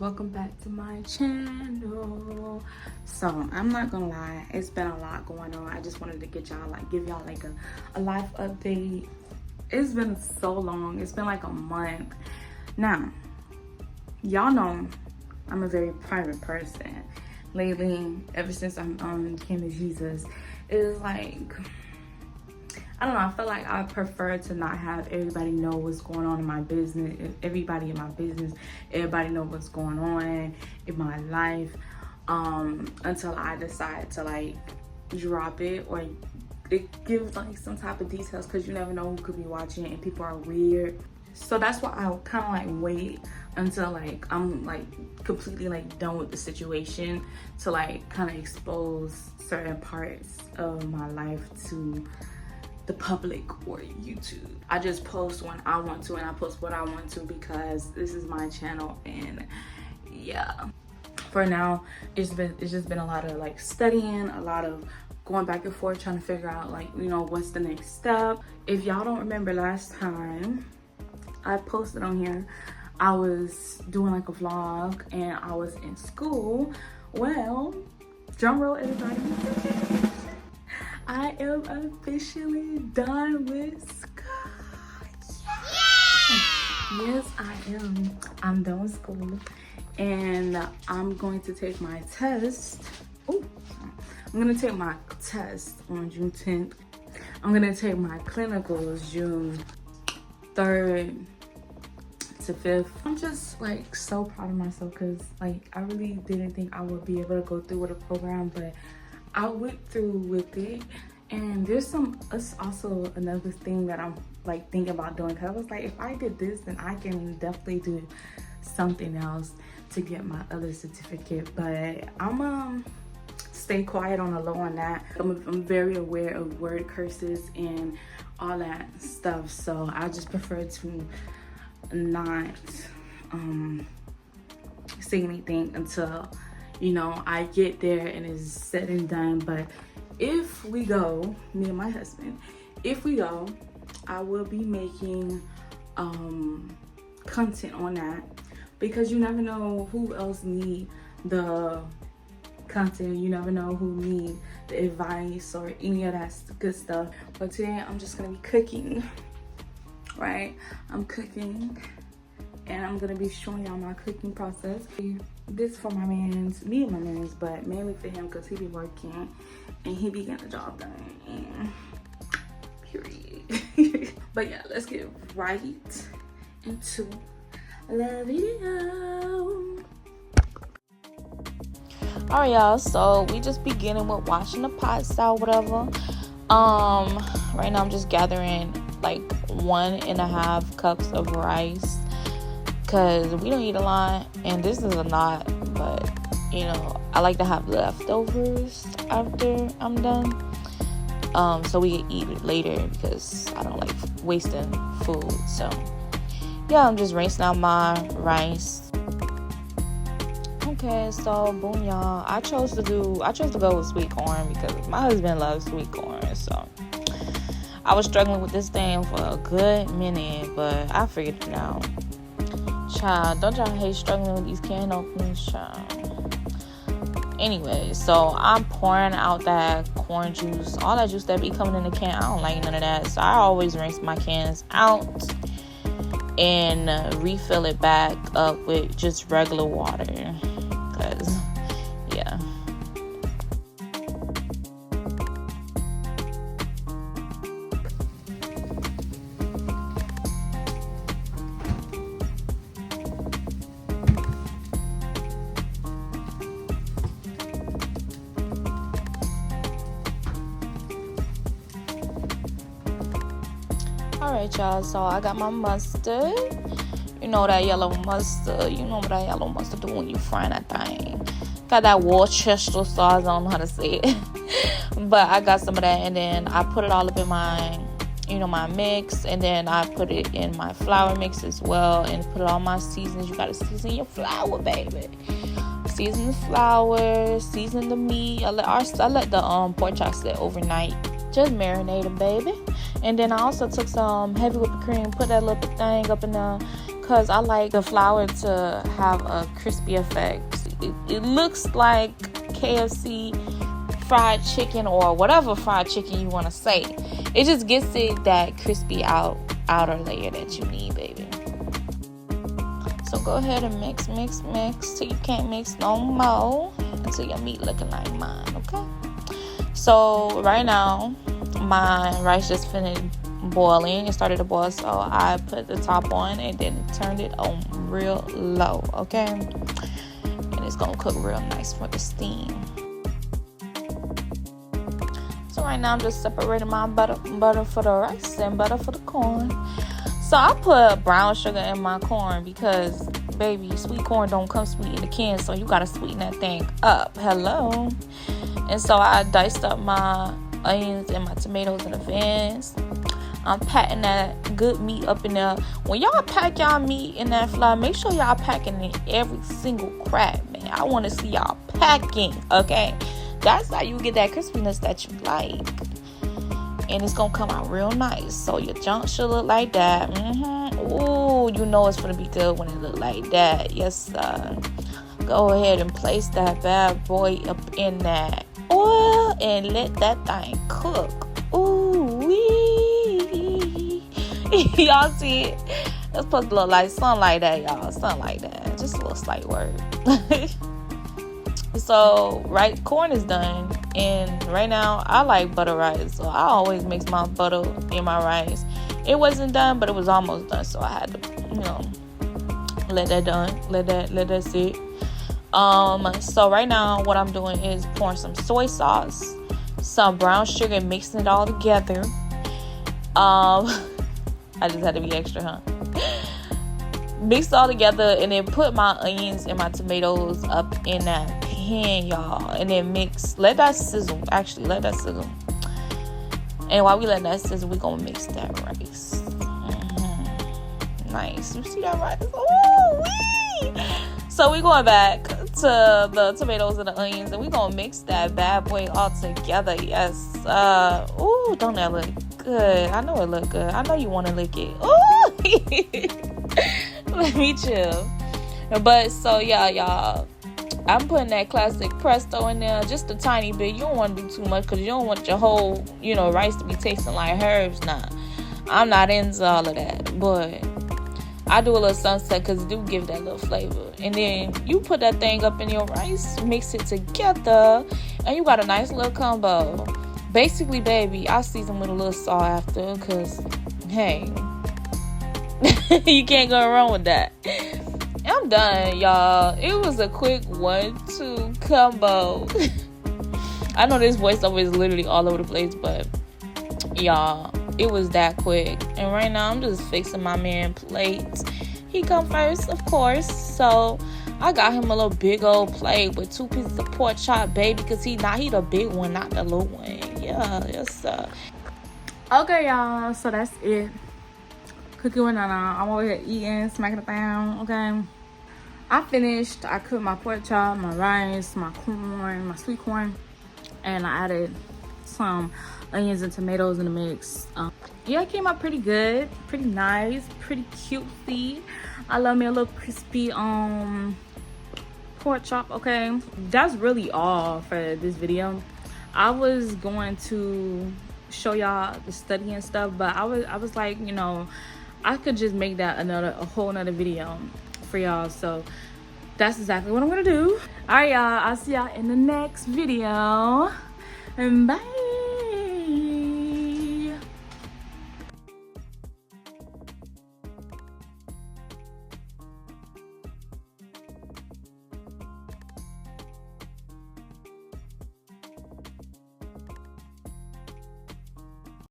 welcome back to my channel. So I'm not gonna lie, it's been a lot going on. I just wanted to get y'all, give y'all a life update. It's been so long, it's been like a month now. Y'all know I'm a very private person. Lately, ever since I came to Jesus, it's like, I don't know, I feel like I prefer to not have everybody know what's going on in my business. Everybody in my business, everybody know what's going on in my life, until I decide to drop it or it gives some type of details, because you never know who could be watching and people are weird. So that's why I kind of wait until I'm completely done with the situation to kind of expose certain parts of my life to the public or YouTube. I just post when I want to, and I post what I want to because this is my channel. And yeah, for now it's just been a lot of studying, a lot of going back and forth, trying to figure out what's the next step. If y'all don't remember, last time I posted on here, I was doing a vlog and I was in school. Well, drum roll everybody, I am officially done with school. Yeah. Yes, I am. I'm done with school and I'm going to take my test. Oh, I'm gonna take my test on June 10th. I'm gonna take my clinicals June 3rd to 5th. I'm just so proud of myself because I really didn't think I would be able to go through with a program, but I went through with it. And there's also another thing that I'm thinking about doing, because I was if I did this, then I can definitely do something else to get my other certificate. But I'm stay quiet on the low on that. I'm very aware of word curses and all that stuff, so I just prefer to not say anything until I get there and it's said and done. But if we go, me and my husband, if we go, I will be making content on that, because you never know who else need the content. You never know who need the advice or any of that good stuff. But today I'm just gonna be cooking, right? I'm cooking and I'm gonna be showing y'all my cooking process. This for my mans, me and my mans, but mainly for him because he be working and he be getting the job done. And period. But yeah, let's get right into the video. Alright y'all, so we just beginning with washing the pots out, whatever. Right now I'm just gathering 1.5 cups of rice, because we don't eat a lot and this is a lot, but I like to have leftovers after I'm done, so we can eat it later, because I don't like wasting food. So yeah, I'm just rinsing out my rice. Okay, so boom y'all, I chose to go with sweet corn because my husband loves sweet corn. So I was struggling with this thing for a good minute, but I figured it out. Child, don't y'all hate struggling with these can openers, child? Anyway, so I'm pouring out that corn juice, all that juice that be coming in the can. I don't like none of that, so I always rinse my cans out and refill it back up with just regular water, because yeah. Alright y'all, so I got my mustard. You know that yellow mustard. You know what that yellow mustard do when you fry that thing. Got that Worcestershire sauce, I don't know how to say it. But I got some of that, and then I put it all up in my my mix, and then I put it in my flour mix as well, and put it all my seasonings. You gotta season your flour, baby. Season the flour, season the meat. I let the pork chop sit overnight. Just marinate them, baby. And then I also took some heavy whipping cream, put that little thing up in the because I like the flour to have a crispy effect. It looks like KFC fried chicken or whatever fried chicken you want to say. It just gets it that crispy outer layer that you need, baby. So go ahead and mix till you can't mix no more, until your meat looking like mine, okay? So right now my rice just finished boiling. It started to boil, so I put the top on and then turned it on real low, okay? And it's gonna cook real nice for the steam. So right now I'm just separating my butter for the rice and butter for the corn. So I put brown sugar in my corn because, baby, sweet corn don't come sweet in the can, so you gotta sweeten that thing up. Hello. And so I diced up my onions and my tomatoes in advance. I'm packing that good meat up in there. When y'all pack y'all meat in that flour, make sure y'all packing in every single crack, man. I want to see y'all packing, okay? That's how you get that crispiness that you like. And it's going to come out real nice. So your junk should look like that. Ooh, you know it's going to be good when it look like that. Yes, sir. Go ahead and place that bad boy up in that oil and let that thing cook. Ooh, wee. Y'all see it? It's supposed to look like something like that, y'all. Something like that. Just a little slight word. So, right, corn is done. And right now, I like butter rice. So, I always mix my butter in my rice. It wasn't done, but it was almost done. So, I had to, let that done. Let that sit. So, right now, what I'm doing is pouring some soy sauce, some brown sugar, and mixing it all together. I just had to be extra, huh? Mix it all together and then put my onions and my tomatoes up in that pan, y'all. And then mix. Let that sizzle. Actually, let that sizzle. And while we let that sizzle, we're going to mix that rice. Nice. You see that rice? Ooh-wee! So we're going back to the tomatoes and the onions, and we're going to mix that bad boy all together. Yes. Ooh, don't that look good? I know it look good. I know you want to lick it. Ooh! Let me chill. But so yeah, y'all, I'm putting that classic presto in there just a tiny bit. You don't want to do too much because you don't want your whole, rice to be tasting like herbs. Nah, I'm not into all of that. But I do a little sunset because it do give that little flavor. And then you put that thing up in your rice, mix it together, and you got a nice little combo. Basically, baby, I'll season with a little salt after because, hey, you can't go wrong with that. I'm done, y'all. It was a quick 1-2 combo. I know this voiceover is literally all over the place, but y'all, it was that quick. And right now I'm just fixing my man plates. He come first, of course, so I got him a little big old plate with 2 pieces of pork chop, baby, because he the big one, not the little one. Yeah, yes sir. Okay, y'all, so that's it. Cooking with Nana. I'm over here eating, smacking it down, okay? I finished. I cooked my pork chop, my rice, my corn, my sweet corn, and I added some onions and tomatoes in the mix. Yeah, it came out pretty good, pretty nice, pretty cutesy. I love me a little crispy pork chop, okay? That's really all for this video. I was going to show y'all the study and stuff, but I was like, I could just make that a whole nother video for y'all. So that's exactly what I'm gonna do. All right, y'all, I'll see y'all in the next video, and bye.